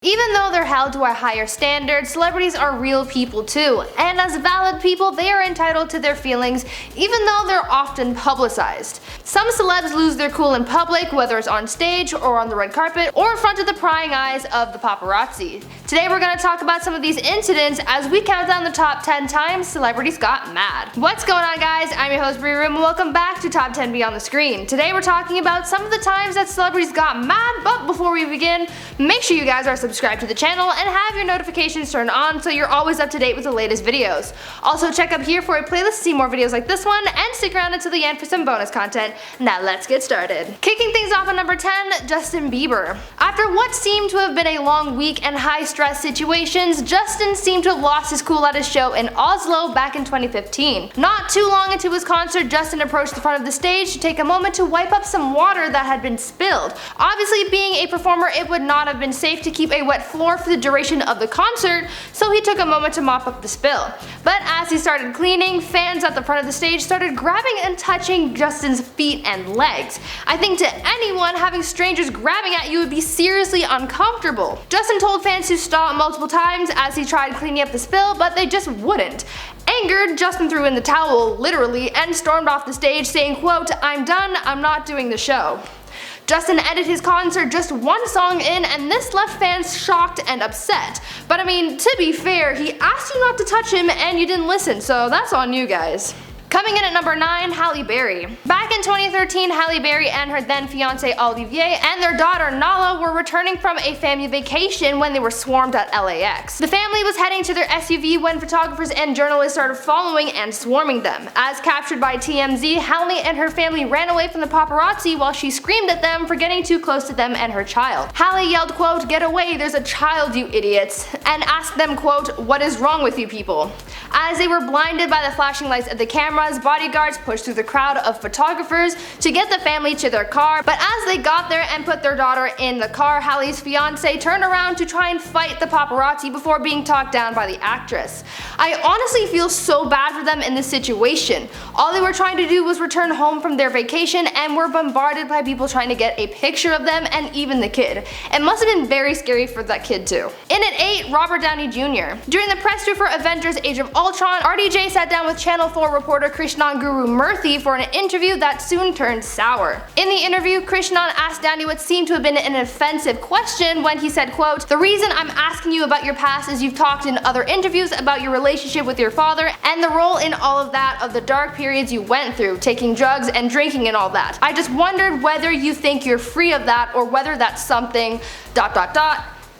Even though they're held to a higher standard, celebrities are real people too, and as valid people they are entitled to their feelings even though they're often publicized. Some celebs lose their cool in public, whether it's on stage or on the red carpet or in front of the prying eyes of the paparazzi. Today we're going to talk about some of these incidents as we count down the top 10 times celebrities got mad. What's going on, guys? I'm your host BIEBER and welcome back to Top 10 Beyond the Screen. Today we're talking about some of the times that celebrities got mad, but before we begin, make sure you guys are subscribed to the channel and have your notifications turned on so you're always up to date with the latest videos. Also check up here for a playlist to see more videos like this one, and stick around until the end for some bonus content. Now let's get started. Kicking things off at number 10, Justin Bieber. After what seemed to have been a long week and high stress situations, Justin seemed to have lost his cool at his show in Oslo back in 2015. Not too long into his concert, Justin approached the front of the stage to take a moment to wipe up some water that had been spilled. Obviously, being a performer, it would not have been safe to keep a wet floor for the duration of the concert, so he took a moment to mop up the spill. But as he started cleaning, fans at the front of the stage started grabbing and touching Justin's feet and legs. I think to anyone, having strangers grabbing at you would be seriously uncomfortable. Justin told fans to stop multiple times as he tried cleaning up the spill, but they just wouldn't. Angered, Justin threw in the towel, literally, and stormed off the stage saying, quote, "I'm done, I'm not doing the show." Justin ended his concert just one song in, and this left fans shocked and upset. But I mean, to be fair, he asked you not to touch him and you didn't listen, so that's on you guys. Coming in at number 9, Halle Berry. Back in 2013, Halle Berry and her then fiance Olivier and their daughter Nala were returning from a family vacation when they were swarmed at LAX. The family was heading to their SUV when photographers and journalists started following and swarming them. As captured by TMZ, Halle and her family ran away from the paparazzi while she screamed at them for getting too close to them and her child. Halle yelled, quote, "Get away, there's a child, you idiots," and asked them, quote, "What is wrong with you people?" As they were blinded by the flashing lights of the cameras, bodyguards pushed through the crowd of photographers to get the family to their car, but as they got there and put their daughter in the car, Halle's fiance turned around to try and fight the paparazzi before being talked down by the actress. I honestly feel so bad for them in this situation. All they were trying to do was return home from their vacation and were bombarded by people trying to get a picture of them and even the kid. It must have been very scary for that kid too. In at 8, Robert Downey Jr. During the press tour for Avengers Age of Ultron, RDJ sat down with Channel 4 reporter Krishnan Guru Murthy for an interview that soon turned sour. In the interview, Krishnan asked Downey what seemed to have been an offensive question when he said, quote, "The reason I'm asking you about your past is you've talked in other interviews about your relationship with your father and the role in all of that of the dark periods you went through, taking drugs and drinking and all that. I just wondered whether you think you're free of that or whether that's something ...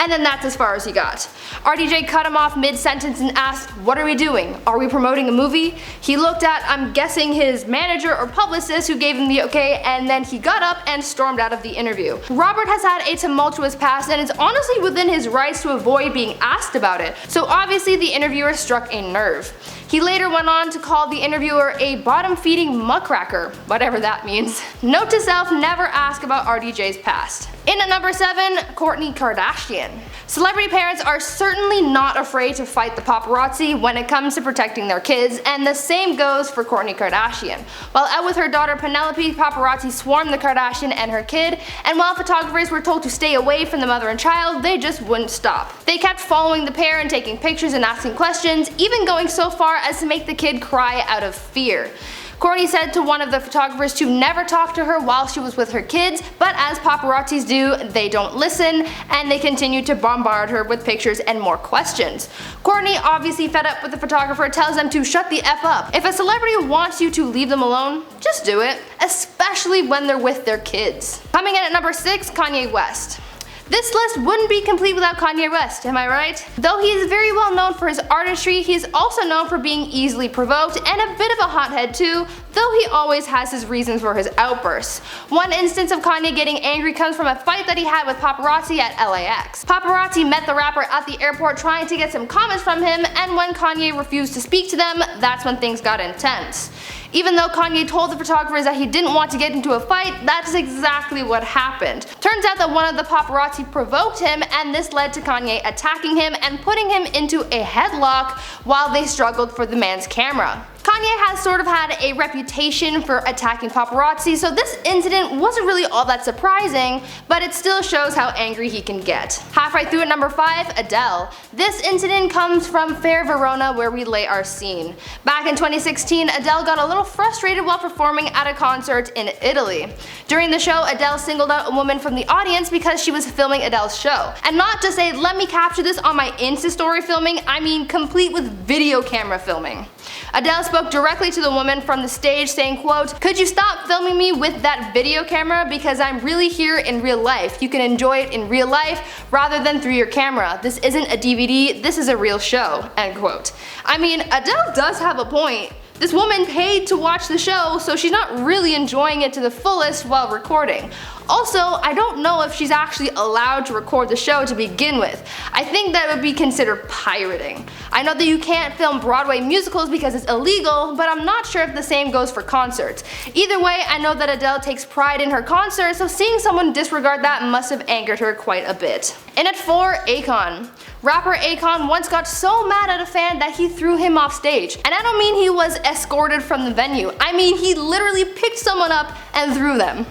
And then that's as far as he got. RDJ cut him off mid-sentence and asked, "What are we doing? Are we promoting a movie?" He looked at, I'm guessing, his manager or publicist who gave him the okay, and then he got up and stormed out of the interview. Robert has had a tumultuous past and is honestly within his rights to avoid being asked about it, so obviously the interviewer struck a nerve. He later went on to call the interviewer a bottom-feeding muckraker, whatever that means. Note to self, never ask about RDJ's past. In at number 7, Kourtney Kardashian. Celebrity parents are certainly not afraid to fight the paparazzi when it comes to protecting their kids, and the same goes for Kourtney Kardashian. While out with her daughter Penelope, paparazzi swarmed the Kardashian and her kid, and while photographers were told to stay away from the mother and child, they just wouldn't stop. They kept following the pair and taking pictures and asking questions, even going so far as to make the kid cry out of fear. Kourtney said to one of the photographers to never talk to her while she was with her kids, but as paparazzis do, they don't listen, and they continue to bombard her with pictures and more questions. Kourtney, obviously fed up with the photographer, tells them to shut the F up. If a celebrity wants you to leave them alone, just do it, especially when they're with their kids. Coming in at number 6, Kanye West. This list wouldn't be complete without Kanye West, am I right? Though he is very well known for his artistry, he is also known for being easily provoked and a bit of a hothead too, though he always has his reasons for his outbursts. One instance of Kanye getting angry comes from a fight that he had with paparazzi at LAX. Paparazzi met the rapper at the airport trying to get some comments from him, and when Kanye refused to speak to them, that's when things got intense. Even though Kanye told the photographers that he didn't want to get into a fight, that's exactly what happened. Turns out that one of the paparazzi provoked him, and this led to Kanye attacking him and putting him into a headlock while they struggled for the man's camera. Kanye has sort of had a reputation for attacking paparazzi, so this incident wasn't really all that surprising, but it still shows how angry he can get. Halfway through at number 5, Adele. This incident comes from Fair Verona, where we lay our scene. Back in 2016, Adele got a little frustrated while performing at a concert in Italy. During the show, Adele singled out a woman from the audience because she was filming Adele's show. And not to say, let me capture this on my Insta story filming, I mean complete with video camera filming. Adele spoke directly to the woman from the stage saying, quote, "Could you stop filming me with that video camera because I'm really here in real life. You can enjoy it in real life rather than through your camera. This isn't a DVD, this is a real show," end quote. I mean, Adele does have a point. This woman paid to watch the show, so she's not really enjoying it to the fullest while recording. Also, I don't know if she's actually allowed to record the show to begin with. I think that would be considered pirating. I know that you can't film Broadway musicals because it's illegal, but I'm not sure if the same goes for concerts. Either way, I know that Adele takes pride in her concerts, so seeing someone disregard that must have angered her quite a bit. And at 4, Akon. Rapper Akon once got so mad at a fan that he threw him off stage. And I don't mean he was escorted from the venue, I mean he literally picked someone up and threw them.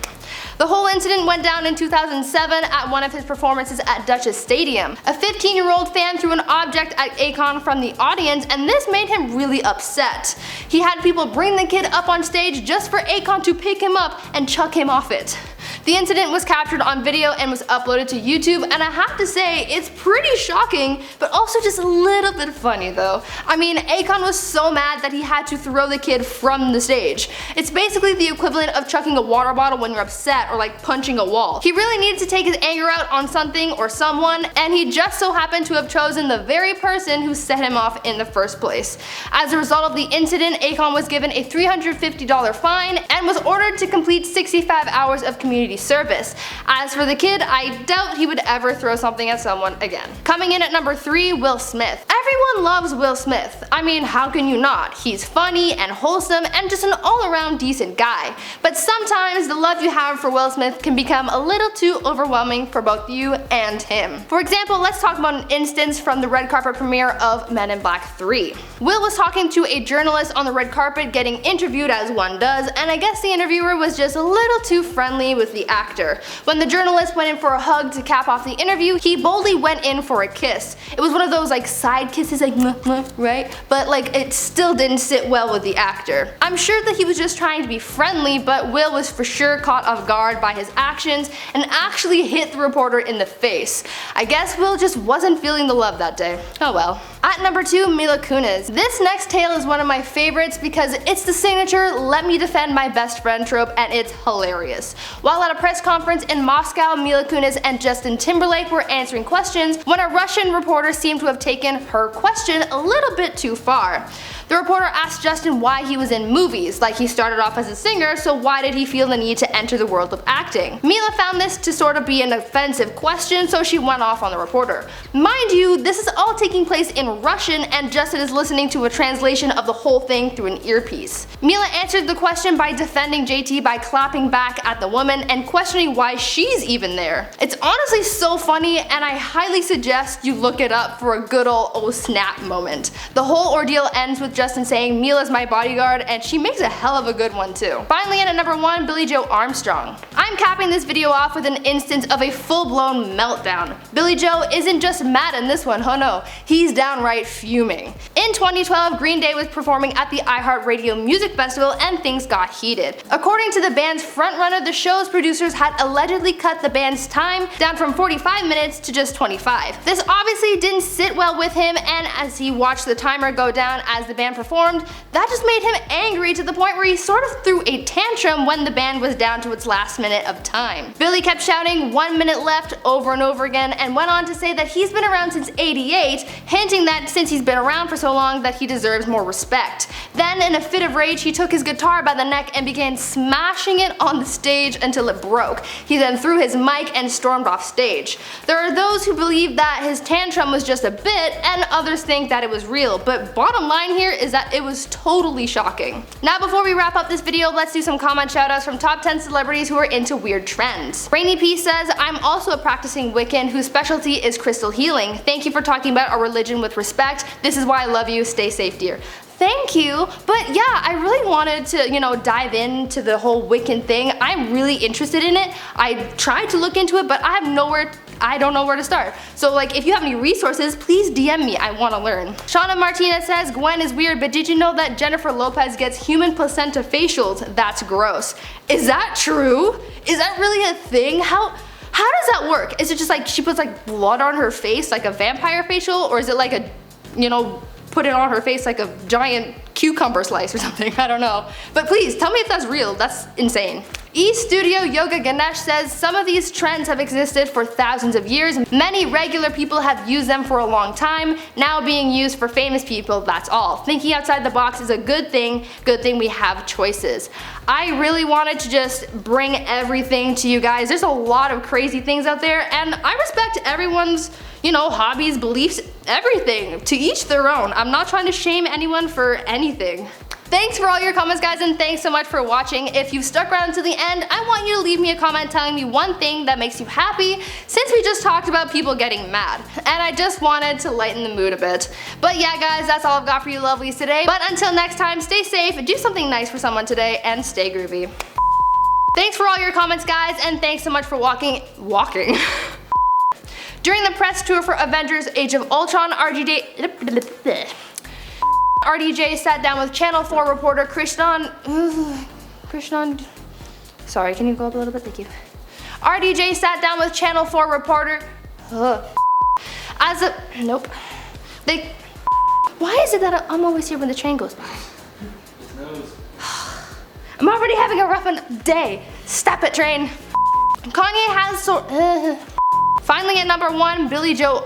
The whole incident went down in 2007 at one of his performances at Dutchess Stadium. A 15-year-old fan threw an object at Akon from the audience, and this made him really upset. He had people bring the kid up on stage just for Akon to pick him up and chuck him off it. The incident was captured on video and was uploaded to YouTube, and I have to say, it's pretty shocking, but also just a little bit funny though. I mean, Akon was so mad that he had to throw the kid from the stage. It's basically the equivalent of chucking a water bottle when you're upset or like punching a wall. He really needed to take his anger out on something or someone, and he just so happened to have chosen the very person who set him off in the first place. As a result of the incident, Akon was given a $350 fine and was ordered to complete 65 hours of community service. As for the kid, I doubt he would ever throw something at someone again. Coming in at number 3, Will Smith. Everyone loves Will Smith. I mean, how can you not? He's funny and wholesome and just an all-around decent guy. But sometimes the love you have for Will Smith can become a little too overwhelming for both you and him. For example, let's talk about an instance from the red carpet premiere of Men in Black 3. Will was talking to a journalist on the red carpet getting interviewed as one does, and I guess the interviewer was just a little too friendly with the actor. When the journalist went in for a hug to cap off the interview, he boldly went in for a kiss. It was one of those like side kisses, like right? But like it still didn't sit well with the actor. I'm sure that he was just trying to be friendly, but Will was for sure caught off guard by his actions and actually hit the reporter in the face. I guess Will just wasn't feeling the love that day. Oh well. At number 2, Mila Kunis. This next tale is one of my favorites because it's the signature "let me defend my best friend" trope, and it's hilarious. While at a press conference in Moscow, Mila Kunis and Justin Timberlake were answering questions when a Russian reporter seemed to have taken her question a little bit too far. The reporter asked Justin why he was in movies, like he started off as a singer, so why did he feel the need to enter the world of acting? Mila found this to sort of be an offensive question, so she went off on the reporter. Mind you, this is all taking place in Russian, and Justin is listening to a translation of the whole thing through an earpiece. Mila answered the question by defending JT by clapping back at the woman and questioning why she's even there. It's honestly so funny, and I highly suggest you look it up for a good old oh snap moment. The whole ordeal ends with Justin saying, "Mila's my bodyguard," and she makes a hell of a good one too. Finally, in at number 1, Billie Joe Armstrong. I'm capping this video off with an instance of a full-blown meltdown. Billie Joe isn't just mad in this one, oh no, he's downright fuming. In 2012, Green Day was performing at the iHeartRadio Music Festival and things got heated. According to the band's frontrunner, the show's producers had allegedly cut the band's time down from 45 minutes to just 25. This obviously didn't sit well with him, and as he watched the timer go down as the band performed, that just made him angry to the point where he sort of threw a tantrum when the band was down to its last minute of time. Billie kept shouting 1 minute left over and over again and went on to say that he's been around since '88, hinting that since he's been around for so long that he deserves more respect. Then in a fit of rage, he took his guitar by the neck and began smashing it on the stage until it broke. He then threw his mic and stormed off stage. There are those who believe that his tantrum was just a bit, and others think that it was real, but bottom line here is that it was totally shocking. Now before we wrap up this video, let's do some comment shoutouts from top 10 celebrities who are into weird trends. Rainy P says, "I'm also a practicing Wiccan whose specialty is crystal healing. Thank you for talking about our religion with respect. This is why I love you. Stay safe, dear." Thank you, but yeah, I really wanted to, you know, dive into the whole Wiccan thing. I'm really interested in it. I tried to look into it, but I don't know where to start. So like, if you have any resources, please DM me, I wanna learn. Shauna Martinez says, Gwen is weird, but did you know that Jennifer Lopez gets human placenta facials? That's gross. Is that true? Is that really a thing? How does that work? Is it just like she puts like blood on her face, like a vampire facial? Or is it like a, you know, put it on her face like a giant cucumber slice or something? I don't know. But please, tell me if that's real. That's insane. E-Studio Yoga Ganesh says, some of these trends have existed for thousands of years. Many regular people have used them for a long time, now being used for famous people, that's all. Thinking outside the box is a good thing we have choices. I really wanted to just bring everything to you guys. There's a lot of crazy things out there, and I respect everyone's, you know, hobbies, beliefs, everything. To each their own. I'm not trying to shame anyone for anything. Thanks for all your comments, guys, and thanks so much for watching. If you've stuck around to the end, I want you to leave me a comment telling me one thing that makes you happy, since we just talked about people getting mad. And I just wanted to lighten the mood a bit. But yeah, guys, that's all I've got for you lovelies today. But until next time, stay safe, do something nice for someone today, and stay groovy. Thanks for all your comments, guys, and thanks so much for walking. During the press tour for Avengers Age of Ultron, RDJ sat down with Channel 4 reporter Krishnan, sorry, can you go up a little bit? Thank you. RDJ sat down with Channel 4 reporter, nope. Why is it that I'm always here when the train goes by? I'm already having a rough day. Stop it, train. Kanye has finally at number 1, Billie Joe.